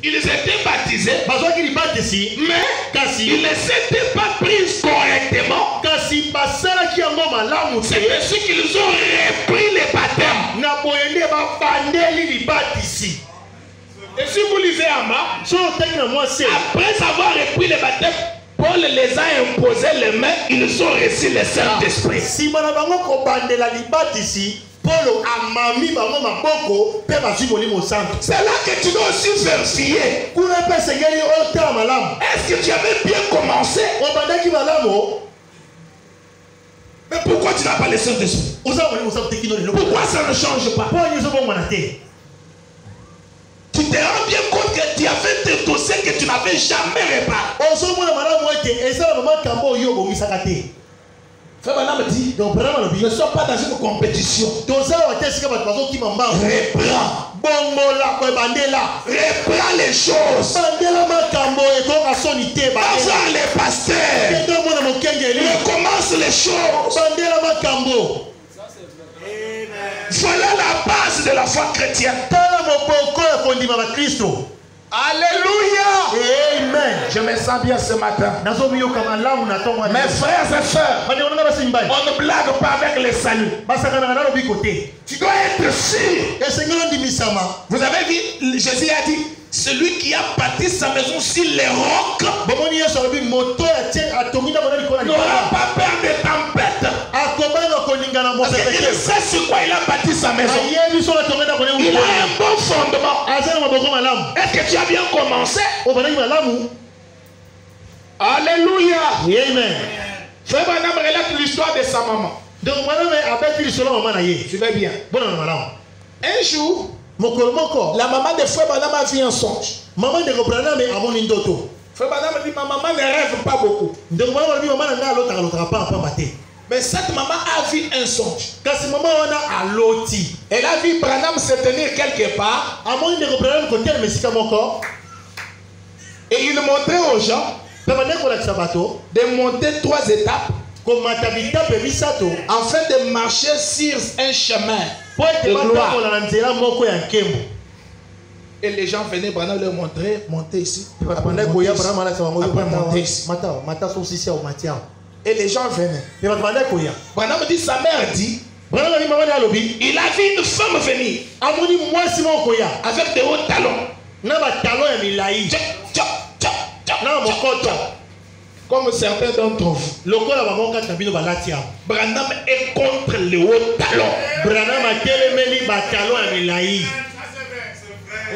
Ils étaient baptisés, mais ils ne s'étaient pas pris correctement. C'est ainsi qu'ils ont repris les baptêmes. Et si vous lisez en Marc, après avoir repris les baptêmes, Paul les a imposés les mains, ils ont reçu le Saint-Esprit. C'est là que tu dois aussi vérifier. Est-ce que tu avais bien commencé? Mais pourquoi tu n'as pas le Saint-Esprit? Pourquoi ça ne change pas? Tu te rends bien compte que tu as fait des dossiers que tu n'avais jamais réparé. Frère Branham dit, ne sois pas dans une compétition. Reprends les choses. Avant les pasteurs, recommence les choses. Voilà la base de la foi chrétienne. Alléluia. Amen. Je me sens bien ce matin. Mes frères et sœurs, on ne blague pas avec les saluts. Tu dois être sûr. Vous avez vu, Jésus a dit, celui qui a bâti sa maison sur les rocs n'aura pas peur des tempêtes. Parce qu'il sait sur quoi il a bâti sa maison. Il a un bon fondement. Est-ce que tu as bien commencé? Alléluia. Amen. Frère Branham relate l'histoire de sa maman. Suivez bien. Un jour, la maman de Frère Branham a vu un songe. Frère Branham dit, ma maman ne rêve pas beaucoup. Mais cette maman a vu un songe. Elle a vu Branham se tenir quelque part. Et il montrait aux gens de monter 3 étapes afin de marcher sur un chemin de gloire. Et les gens venaient, Branham leur montrer, monter ici. Après monter ici. Et les gens venaient. Branham dit, sa mère dit, il a vu une femme venir avec des hauts talons. Comme certains d'entre vous, Branham est contre les hauts talons.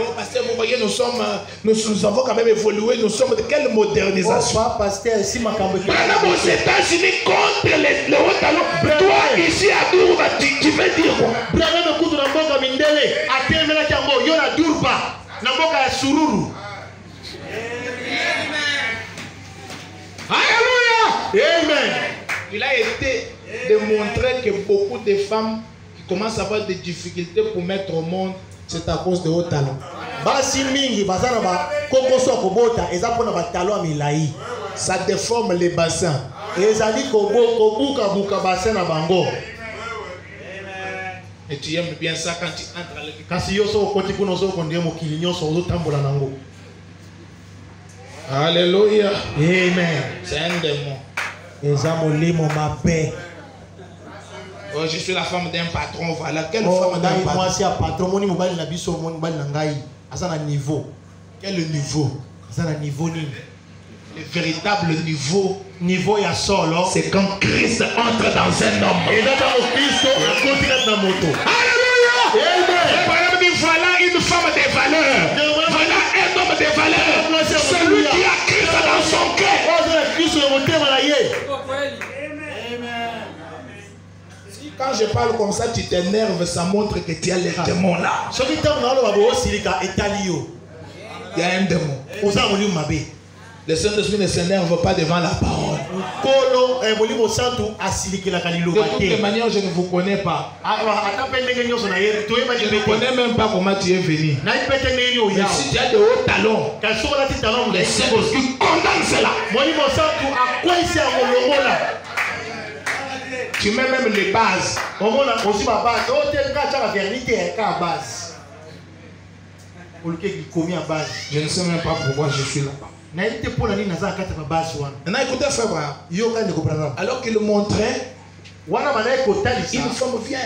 Oh, pasteur, vous voyez, nous avons quand même évolué. Nous sommes de quelle modernisation? Branham aux États-Unis contre les hauts talons. Toi, ici à Durba, tu veux dire quoi? Alléluia. Amen. Il a été de montrer que beaucoup de femmes qui commencent à avoir des difficultés pour mettre au monde, c'est à cause de hauts talons. Ça déforme les bassins. Et tu aimes bien ça quand tu entres à l'église. Alléluia. Amen. C'est un démon. Oh, je suis la femme d'un patron. Voilà. Quelle femme d'un patron? Quel niveau? Le véritable niveau, c'est quand Christ entre dans un homme. Alléluia. Voilà une femme de valeur. Voilà un homme de valeur. Celui qui a Christ dans son cœur. Si quand je parle comme ça, tu t'énerves, ça montre que tu as les démons là. Il y a un démon. Le Saint-Esprit ne s'énerve pas devant la parole. De toutes les manières, je ne vous connais pas. Je ne connais même pas comment tu es venu. Mais si tu as de hauts talons, le Saint-Esprit condamne cela. Tu mets même les bases. Je ne sais même pas pourquoi je suis là-bas. Maintenant, écoutez, frère Abraham. Alors qu'il montrait, une femme vient.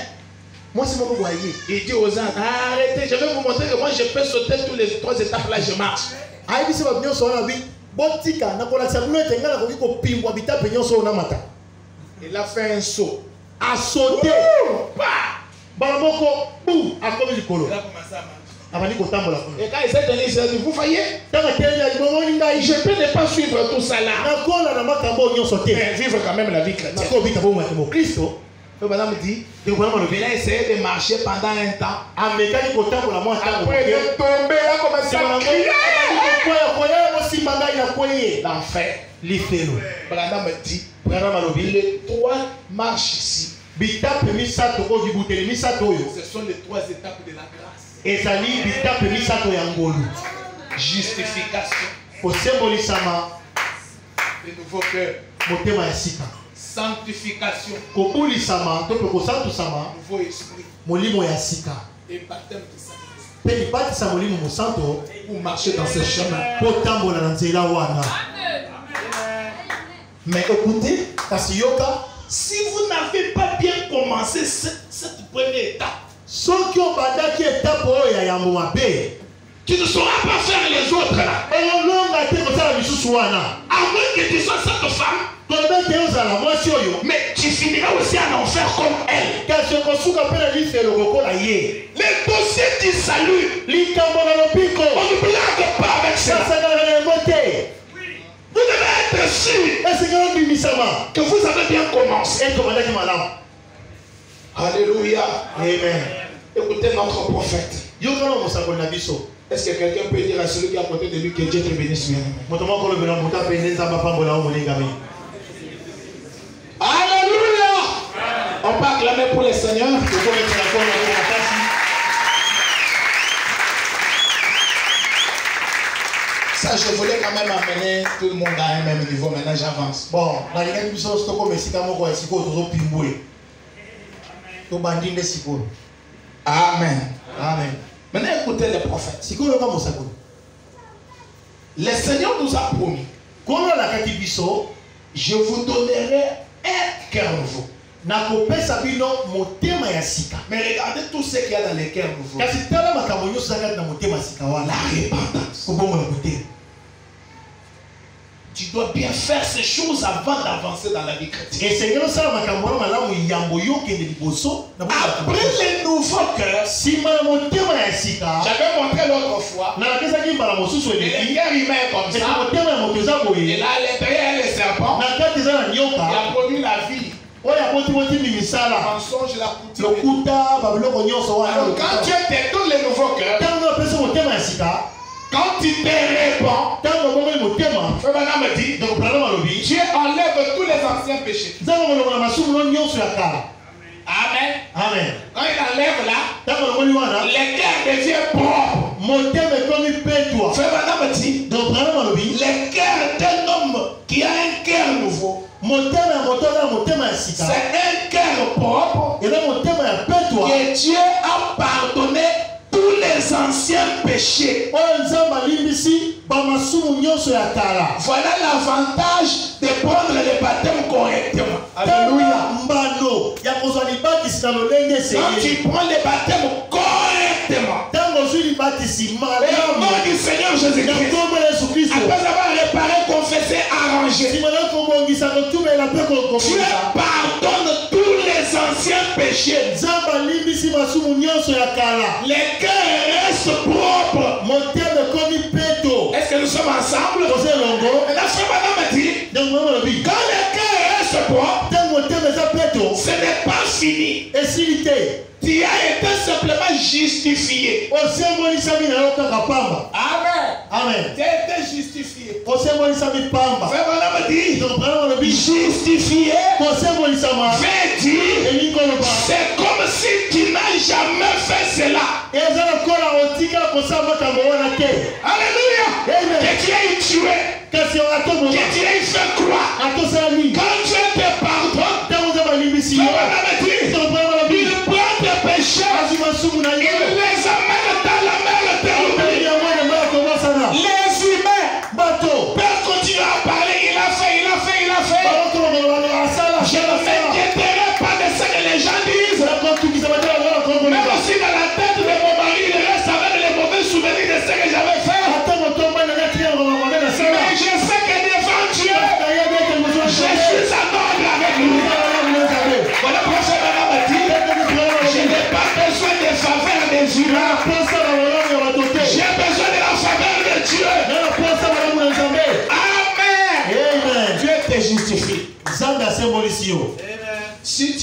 Il dit aux gens, arrêtez, je vais vous montrer que moi je peux sauter toutes les 3 étapes là, je marche. Il a fait un saut. A sauté. Balaboko, boum, a comme du colo. Il a commencé à marcher. Et quand il s'est donné, il s'est dit, vous voyez, je peux ne pas suivre tout ça là. Mais vivre quand même la vie chrétienne. Madame dit, il a essayé de marcher pendant un temps. Après, il est tombé, il a commencé à crier. L'enfer. Madame me dit, les 3 marches ici. Ce sont les 3 étapes de la grâce. Justification. Le nouveau cœur. Sanctification. Nouveau esprit. Et baptême de Saint-Esprit. Pour marcher dans ce chemin. Mais écoutez, si vous n'avez pas bien commencé cette première étape, tu ne sauras pas faire les autres là. À moins que tu sois cette femme, mais tu finiras aussi en enfer comme elle. Les dossiers du salut, on ne blague pas avec ça. Vous devez être sûr que vous avez bien commencé. Alléluia. Amen. Écoutez notre prophète. Est-ce que quelqu'un peut dire à celui qui est à côté de lui que Dieu te bénisse bien? Alléluia. On peut acclamer pour le Seigneur. Ça, je voulais quand même amener tout le monde à un même niveau. Maintenant, j'avance. Bon, Amen. Amen. Maintenant, écoutez les prophètes. Le Seigneur nous a promis. Je vous donnerai un cœur nouveau. Mais regardez tout ce qu'il y a dans les cœurs nouveaux. La repentance. Tu dois bien faire ces choses avant d'avancer dans la vie chrétienne. Après les nouveaux cœurs, j'avais montré l'autre fois, le cœur humain est comme ça. Et là, à l'intérieur, le serpent, il a produit la vie. Le mensonge, la coutume. Alors, quand tu es dans les nouveaux cœurs, quand tu te répands, Frère me dit, Dieu enlève tous les anciens péchés. Amen. Amen. Quand il enlève là, le cœur devient propre. Frère me dit, le cœur d'un homme qui a un cœur nouveau, c'est un cœur propre que Dieu a pardonné tous les anciens péchés. Voilà l'avantage de prendre le baptême correctement. Alléluia. Quand tu prends le baptême correctement, le nom du Seigneur Jésus-Christ, après avoir réparé, confessé, arrangé, Dieu pardonne tous les anciens péchés. Les cœurs restent propres. Est-ce que nous sommes ensemble? Et la frère madame dit, quand les cœurs restent propres, ce n'est pas fini. Tu as été simplement justifié. Amen. Amen. Tu as été justifié. Frère madame dit, justifié veut dire, c'est comme si tu n'as jamais fait cela. Alléluia. Que tu aies tué, que tu aies fait croire. Quand Dieu te pardonne, il prend tes péchés, il les amène dans la mer de l'oubli.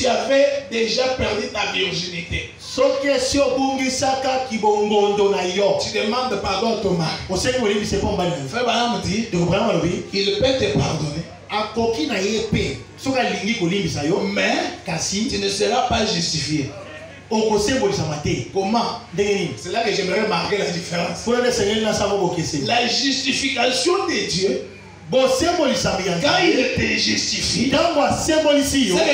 tu avais déjà perdu ta virginité, tu demandes pardon à ton mari. Frère Branham dit, il peut te pardonner, mais tu ne seras pas justifié. Comment? C'est là que j'aimerais marquer la différence. La justification de Dieu, quand il te justifie, c'est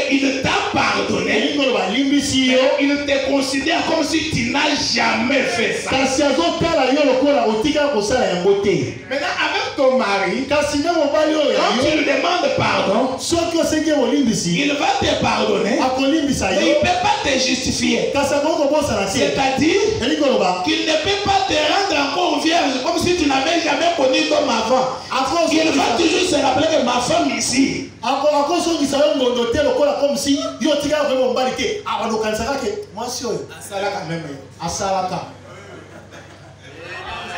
qu'il t'a pardonné, il te considère comme si tu n'as jamais fait ça. Maintenant, avec ton mari, quand tu lui demandes pardon, il va te pardonner, mais il ne peut pas te justifier. C'est-à-dire qu'il ne peut pas te rendre encore vierge comme si tu n'avais jamais connu d'homme avant. Il va toujours se rappeler que ma femme ici.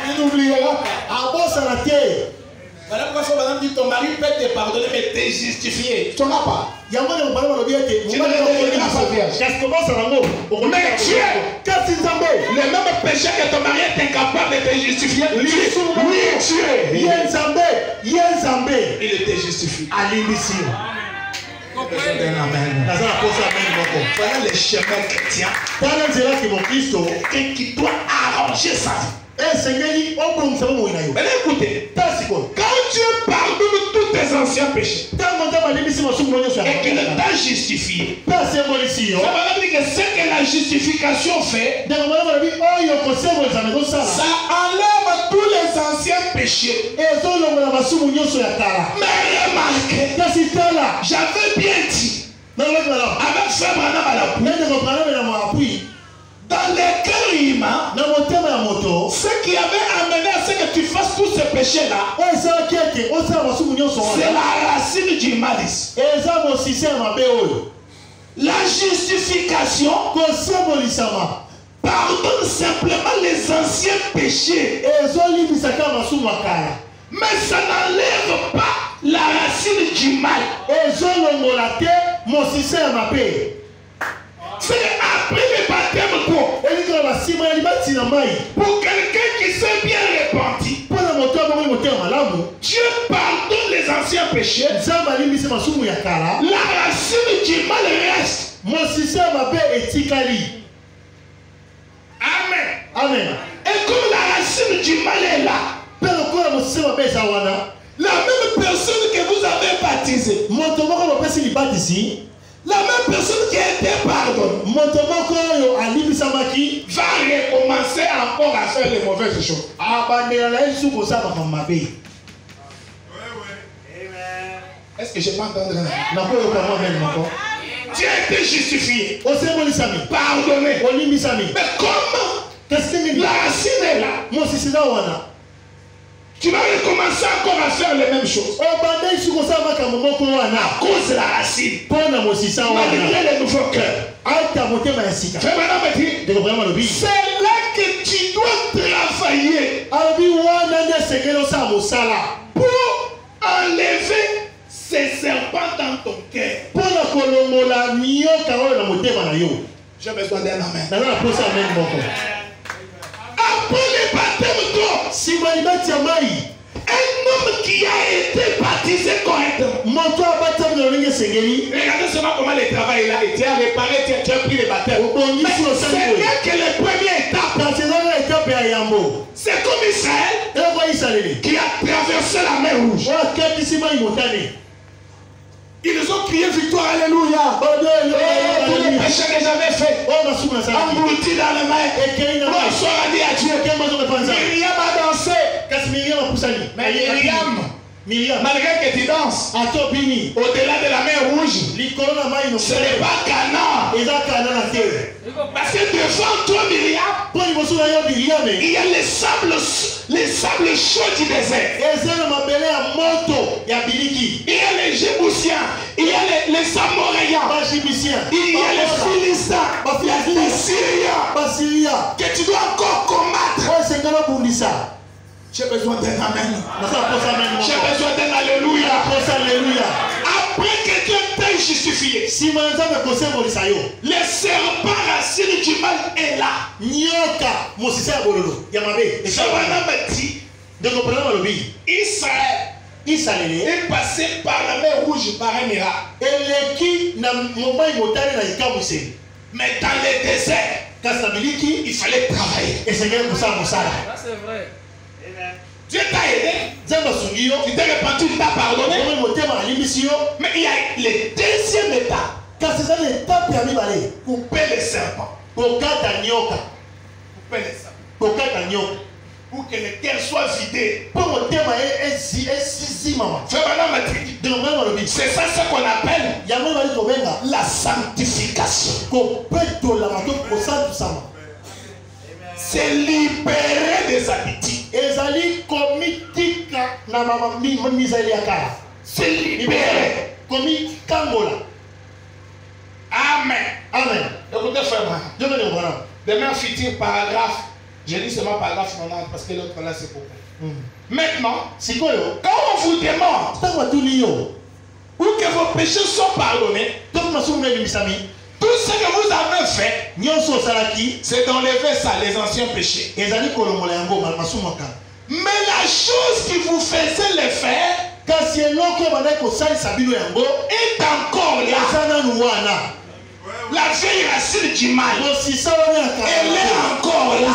Il n'oubliera pas. Voilà pourquoi Madame dit ton mari peut te pardonner mais te justifier. Tu n'en as pas. Mais tu es le même péché que ton mari est incapable de te justifier. Lui tu es. Il te justifie. Voilà le chemin chrétien. Quelqu'un qui doit arranger ça. Écoutez, quand Dieu pardonne tous tes anciens péchés et qu'il t'a justifié, ça veut dire que ce que la justification fait, ça enlève tous les anciens péchés. Mais remarquez, j'avais bien dit avec Frère Branham à l'appui, dans les cœurs humains, ce qui avait amené à ce que tu fasses tous ces péchés-là, c'est la racine du malice. La justification pardonne simplement les anciens péchés, mais ça n'enlève pas la racine du mal. C'est après le baptême pour quelqu'un qui s'est bien repenti, Dieu pardonne les anciens péchés. La racine du mal reste. Amen. Amen. Et comme la racine du mal est là, la même personne que vous avez baptisée, la même personne qui a été pardonnée va recommencer encore à faire les mauvaises choses. Est-ce que je peux entendre? Tu as été justifié, pardonné. Mais comment? La racine est là. Tu vas recommencer encore à faire les mêmes choses. À cause de la racine. Malgré les nouveaux cœurs. C'est là que tu dois travailler pour enlever ces serpents dans ton cœur. J'ai besoin d'un amen. Après le baptême d'eau, un homme qui a été baptisé correctement. Regardez seulement comment le travail là. Tu as réparé, tu as pris le baptême. Mais c'est là que la première étape. C'est comme Israël qui a traversé la mer rouge. Ils ont crié victoire, alléluia. Tous les péchés que j'avais fait, engloutis dans le mer. Bonsoir à Dieu. Myriam a dansé. Mais Myriam, malgré que tu danses, au-delà de la mer rouge, ce n'est pas Canaan. Parce que devant toi, Myriam, il y a les sables chauds du désert. Il y a les Jébusiens, il y a les Amoréens, il y a les Philistins, il y a les Syriens que tu dois encore combattre. J'ai besoin d'un amen. J'ai besoin d'un alléluia. Après que Dieu t'ait justifié. Si manzana conseil molisayo. Le serpent racine du mal est là. Nyoka mosisa bololo. Yamabe. Shawana dit. De comprendre le bi. Israël est passé par la mer rouge par un miracle. Eleki na momai motane na ikamuse. Mais dans le désert, il fallait travailler. Et Seigneur pour ça, ça c'est vrai. Dieu t'a aidé. Tu t'es repenti, tu t'as pardonné. Mais il y a le deuxième étape. Couper les serpents. Couper les serpents. Pour que le cœur soit vidé. C'est ça ce qu'on appelle la sanctification. C'est libérer des habitudes. C'est libérer. Amen. Amen. Écoutez, frère. Demain, fitting paragraphe. Je lis seulement paragraphe 90 parce que l'autre là c'est beaucoup. Maintenant, quand on vous demande où que vos péchés sont pardonnés, tout ce que vous avez fait, c'est d'enlever ça, les anciens péchés. Mais la chose qui vous faisait le faire est encore là. La vieille racine du mal, elle est encore là.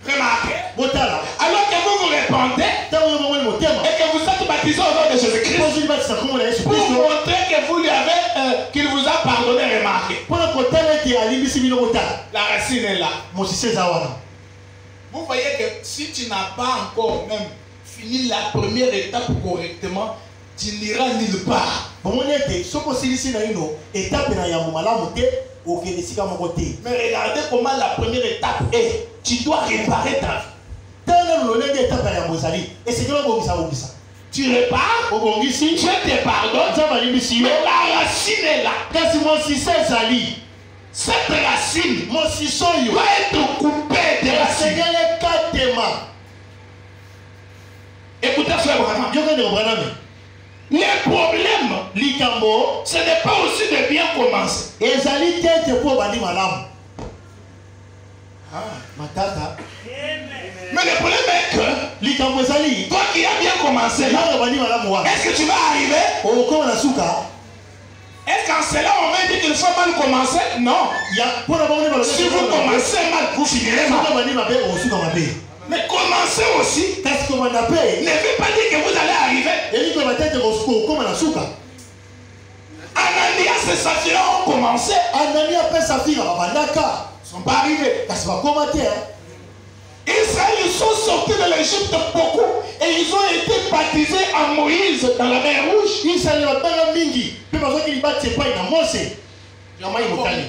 Remarquez. Alors que vous vous répandez et que vous êtes baptisé au nom de Jésus-Christ pour montrer que vous lui avez, qu'il vous a pardonné, remarquez. La racine est là. Vous voyez que si tu n'as pas encore même fini la première étape correctement, tu n'iras nulle part. Mais regardez comment la première étape est. Tu dois réparer ta vie. Tu répares, Dieu te pardonne, mais la racine est là. Cette racine doit être coupée de racines. Écoutez, frère Branham. Les problèmes, ce n'est pas aussi de bien commencer. Mais le problème est que toi qui as bien commencé, est-ce que tu vas arriver? Est-ce qu'en cela on va dire qu'il faut mal commencer? Non. Si vous commencez mal, vous finirez mal. Mais commencez aussi. Ne veut pas dire que vous allez arriver. Ananias et Saphira ont commencé. Ils ne sont pas arrivés. Israël, ils sont sortis de l'Égypte beaucoup et ils ont été baptisés en Moïse dans la mer Rouge.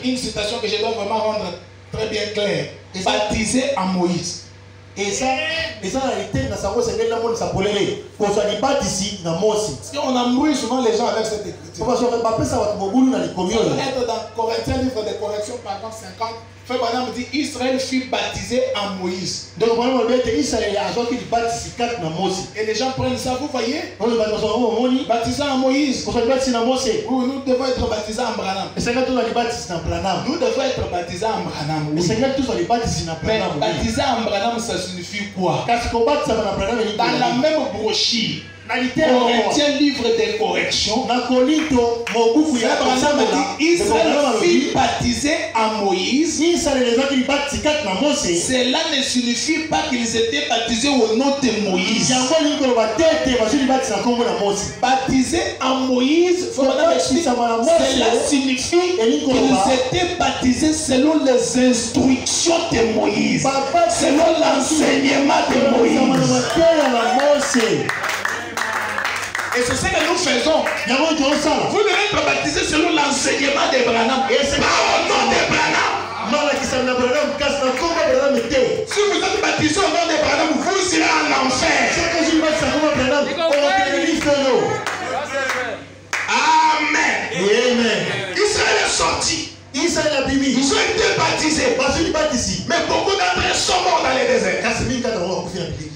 Une citation que je dois vraiment rendre très bien claire. Baptisés en Moïse. Et ça a été dans sa voix, c'est que monde s'appelait qu'on soit baptisé dans Moïse. On embrouille souvent les gens avec cette écriture. Parce qu'on va pas ça va être dans Corinthiens, livre de correction, par exemple 50. Frère Branham dit Israël fut baptisé en Moïse. Donc Israël a qui baptisé dans Moïse. Et les gens prennent ça, vous voyez? Baptisé en Moïse. Nous devons être baptisés en Branham. Nous devons être baptisés en Branham. Mais baptisé en Branham, ça signifie quoi? Dans la même brochure, Corinthiens, livre de correction, Israël fut baptisé en Moïse. Cela ne signifie pas qu'ils étaient baptisés au nom de Moïse. Baptisés en Moïse, cela signifie qu'ils étaient baptisés selon les instructions de Moïse, selon l'enseignement de Moïse. Et c'est ce que nous faisons. Vous devez être baptisé selon l'enseignement de Branham. Pas au nom de Branham. Si vous êtes baptisé au nom de Branham, vous irez en enfer. Amen. Israël est sorti. Ils ont été baptisés. Mais beaucoup d'entre eux sont morts dans les déserts.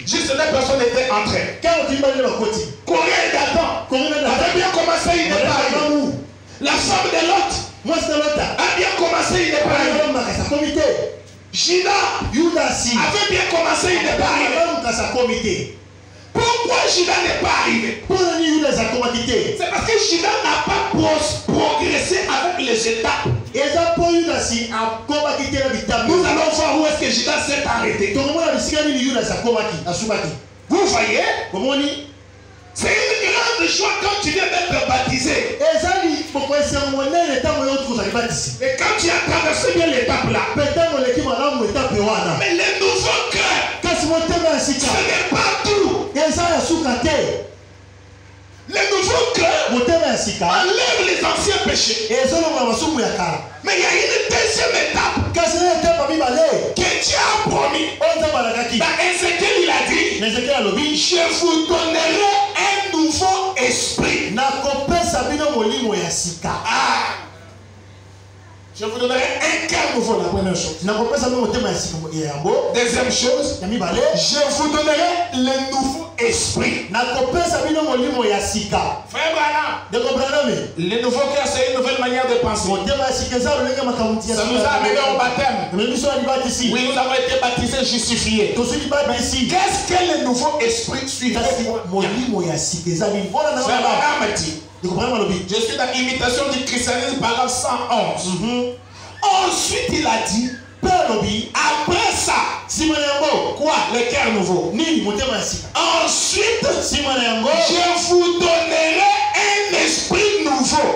Juste une personne était entrée. Corée et Dathan avait bien commencé, il n'est pas arrivé. La femme de Lot a bien commencé une épargne. Judas avait bien commencé une épargne. Pourquoi Judas n'est pas arrivé? C'est parce que Judas n'a pas progressé avec les étapes. Nous allons voir où est-ce que Judas s'est arrêté. Vous voyez? C'est une grande joie quand tu viens d'être baptisé. Et quand tu as traversé bien l'étape là. Mais les nouveaux cœurs, ce n'est pas tout. Les nouveaux cœurs enlèvent les anciens péchés. Mais il y a une deuxième étape que Dieu a promis. Dans Ézéchiel, il a dit, je vous donnerai un nouveau esprit. Je vous donnerai un cœur nouveau, la première chose. Deuxième chose, je vous donnerai le nouveau esprit. Frère Branham, le nouveau cœur, c'est une nouvelle manière de penser. Ça nous a amené au baptême. Oui, nous avons été baptisés, justifiés. Qu'est-ce que le nouveau esprit suit? Frère Branham dit, je suis dans l'imitation du christianisme, paragraphe 111. Ensuite, il a dit, après ça, quoi? Le cœur nouveau. Ensuite, je vous donnerai un esprit nouveau.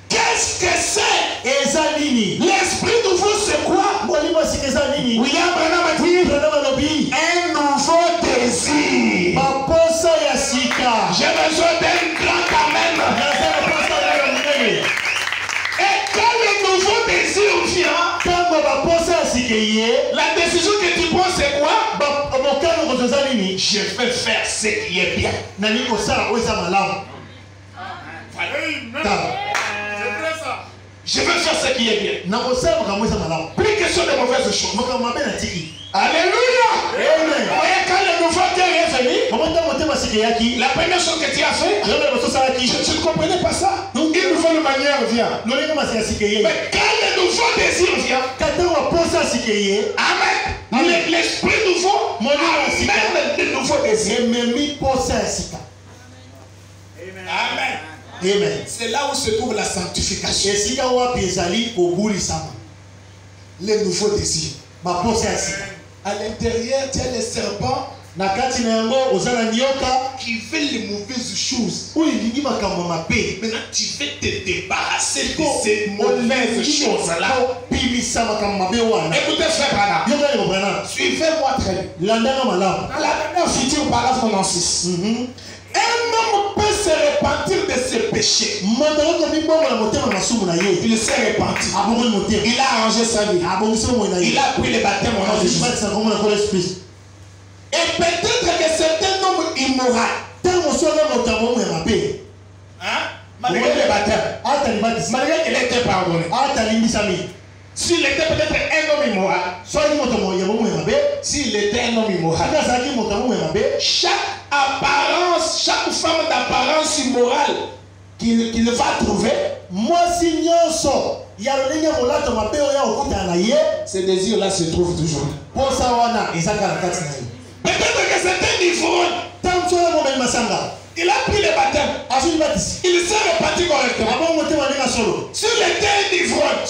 Qu'est-ce que c'est? L'esprit nouveau, c'est quoi? William Branham a dit, un nouveau désir. J'ai besoin d'un grand amen. Et quand le nouveau désir vient, la décision que tu prends, c'est quoi? Je vais faire ce qui est bien. Je veux faire ce qui est bien. Plus question de mauvaises choses. Alléluia. Amen. Quand le nouveau cœur est venu, la première chose que tu as fait, tu ne comprenais pas ça. Donc une nouvelle manière vient. Mais quand le nouveau désir vient, amen. L'esprit nouveau amène le nouveau désir. Amen. Amen. C'est là où se trouve la sanctification. Le nouveau désir. À l'intérieur, tu as les serpents qui veulent les mauvaises choses. Maintenant, tu veux te débarrasser de ces mauvaises choses-là. Écoutez, frère Branham, suivez-moi très bien. Dans la dernière future paragraphe 96. Un homme peut se repentir de ses péchés. Il s'est repenti. Il a arrangé sa vie. Il a pris le baptême au nom de Jésus. Et peut-être que c'est un homme immoral. Malgré le baptême. Malgré qu'il était pardonné. S'il était peut-être un homme immoral. S'il était un homme immoral. Chaque apparence, chaque femme d'apparence immorale qu'il va trouver, ces désirs-là se trouvent toujours. Peut-être que c'est un ivrogne. Il a pris le baptême. Il s'est repenti correctement. S'il était un ivrogne,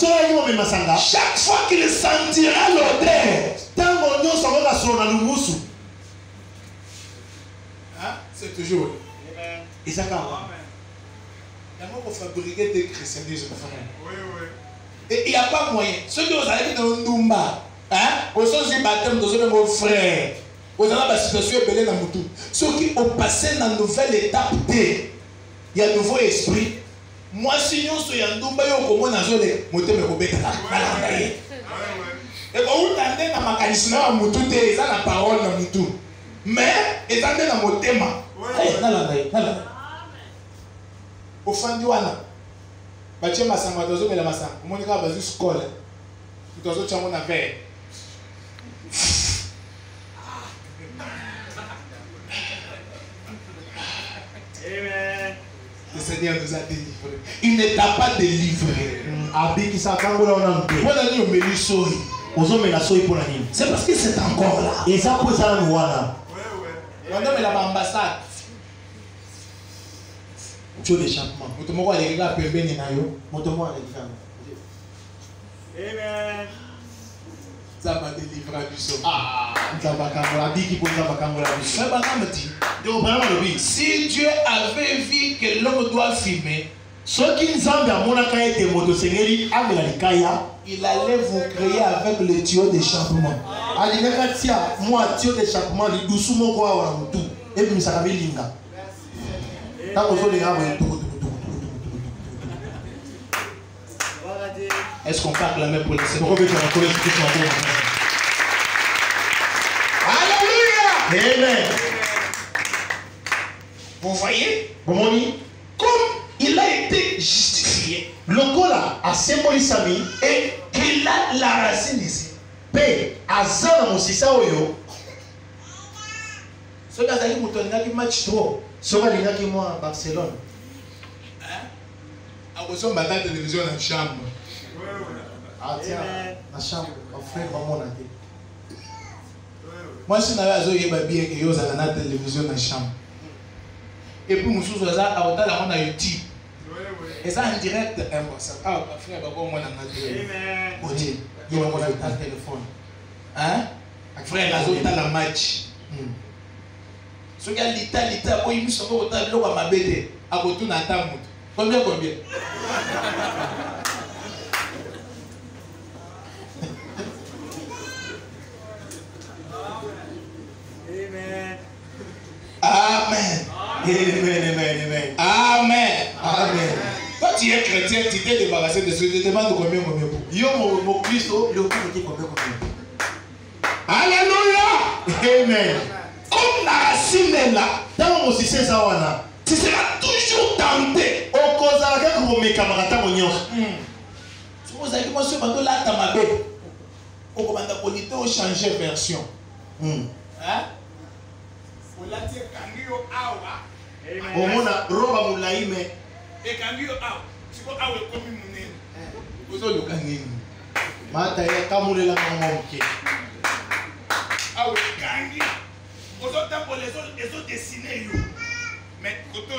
chaque fois qu'il sentira l'odeur, c'est toujours. Et ça pour fabriquer des christianismes. Et il n'y a pas moyen. Ceux qui ont allé dans le Numba, au sens du baptême, dans un frère, aux gens la situation est belle dans le tout. Ceux qui ont passé dans la nouvelle étape D, il y a un nouveau esprit. Moi, si nous sommes en Numba, nous sommes en Zole, nous sommes en et quand vous entendez dans ma charisme, vous avez la parole dans le tout. Mais, vous entendez dans mon thème. Au fin du wana, bâtir ma sangue, dozo mais la massa, mon ira basu scole, dozo chamon avec. Amen. C'est Seigneur nous a délivrés. Il ne t'a pas délivré. C'est parce que c'est encore là. On a l'ambassade. Tu as l'échappement. Amen. Ça va délivrer du sang. Si Dieu avait vu que l'homme doit fumer, il allait vous créer avec le tuyau d'échappement. Est-ce qu'on peut acclamer pour le Seigneur? Alléluia! Amen. Vous voyez? Comme il a été justifié, le cola a symbolisé et qu'il a la racine ici. P. Azana Mosisa Oyo. Ce gars qui m'a match trop. Ce gars qui m'a Barcelone. A besoin de la télévision dans la chambre. Ah tiens, la chambre, mon frère, maman a dit. Moi, si je n'avais pas bien que vous avez la télévision dans la chambre. Et puis, nous sommes à YouTube. Et ça en direct, ça va, frère, moi, on a dit. Il y a un téléphone. Hein? Frère, il y a un match. Ce gars, l'Italie, il me semble que tu as ma bête. À côté de ta moto. Combien? Amen. Amen. Amen. Amen. Toi, tu es chrétien, tu t'es débarrassé de ce que tu demandes combien Yo, mon Christ, le coup de combien. Alléluia. Amen. Comme la racine est là, dans mon système, tu seras toujours tenté. Au cause de mes camarades, si vous avez commencé à là, tu m'as dit, au commandant politique, on change version. Hein? Omona roba mulaime ekangio awa siko awe komi munene ozoluka nini mata ya kamulela ngomke awe kangi ozotambola ezo dessiner yo mais koto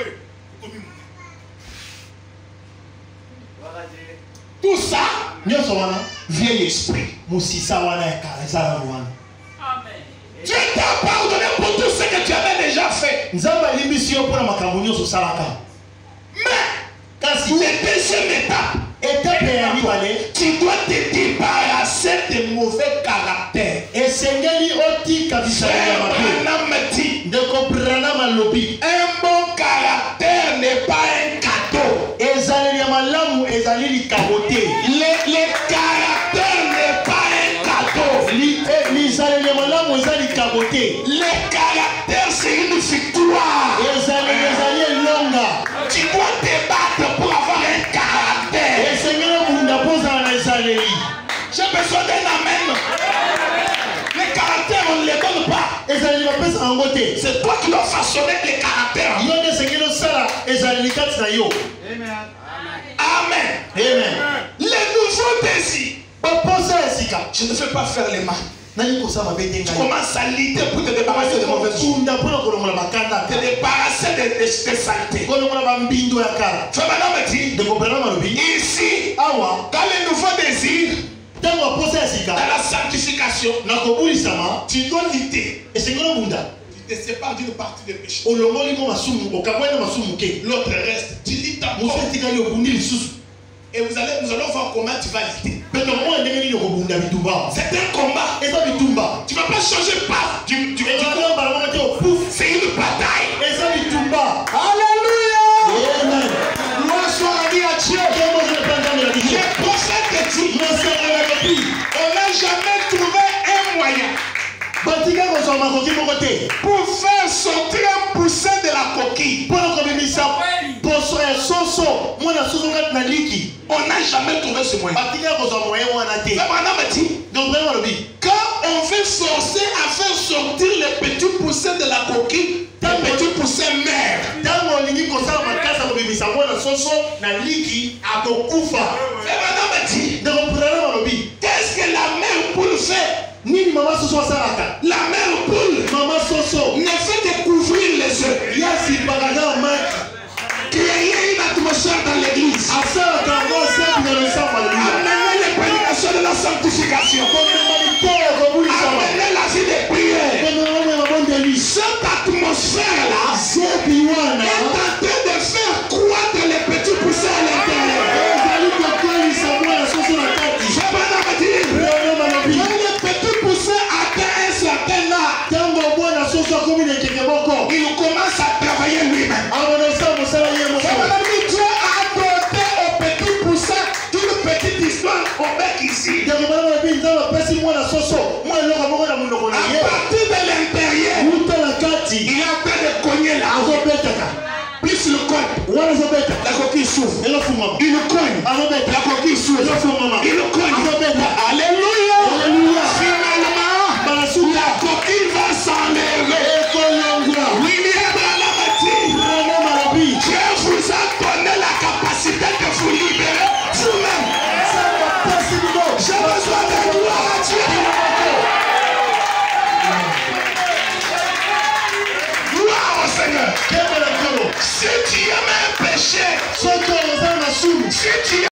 komi munene tout ça nyoso wana vieil esprit musisa wana ya kaza wana. Amen. Dieu t'a pardonné pour tout ce que tu avais déjà fait. Mais le deuxième étape, tu dois te débarrasser de mauvais caractères. Et un bon caractère n'est pas un cadeau. Le caractère n'est pas un cadeau. Le caractère, c'est une victoire. Tu dois te battre pour avoir un caractère. J'ai besoin d'un amen. Les caractères, on ne les donne pas. C'est toi qui dois façonner les caractères. Amen. Amen. Les nouveaux désirs. Je ne veux pas faire les mains. Tu commences à lutter pour te débarrasser de mauvaises choses. Te débarrasser de saletés. Fais maintenant me dit, ici, dans les nouveaux désirs, dans la sanctification, tu dois lutter. Tu te sépares d'une partie des péchés. L'autre reste. Tu luttes encore. Et nous allons voir comment tu vas lutter. C'est un combat. Tu ne vas pas changer pas. C'est une bataille. Alléluia. Amen. Gloire soit rendue à Dieu. Les prophètes disent, on n'a jamais trouvé un moyen pour faire sortir un poussin de la coquille. On n'a jamais trouvé ce moyen. Quand on veut forcer à faire sortir les petits poussins de la coquille, les petits poussins meurent. na liki akokufa. Qu'est-ce que la mère poule fait? Nini mama soso asalaka? La mère poule Mama soso ne fait que couvrir les œufs. yasi bagaga maki. Créer une atmosphère dans l'église. Asalaka ngo sebi na nsamba lui. Amener les prédications de la sanctification. Amener la vie de prière. Cette atmosphère-là est en train de faire croître les petits poussins à l'intérieur. Je vais pas dire. Quand les petits poussins atteignent un certain âge, il commence à travailler lui-même. Dieu a donné aux petits poussins une petite histoire au bec ici. À partir de l'intérieur, il est en train de cogner là. Plus le cogne, la coquille s'ouvre. Il le cogne, la coquille s'ouvre. Il le cogne. Alléluia. Finalement, la coquille va s'enlever. William Alamati, Dieu vous a donné la capacité de vous libérer vous-même. J'ai besoin de gloire à Dieu. Gloire au Seigneur. Si tu aimes un péché, si tu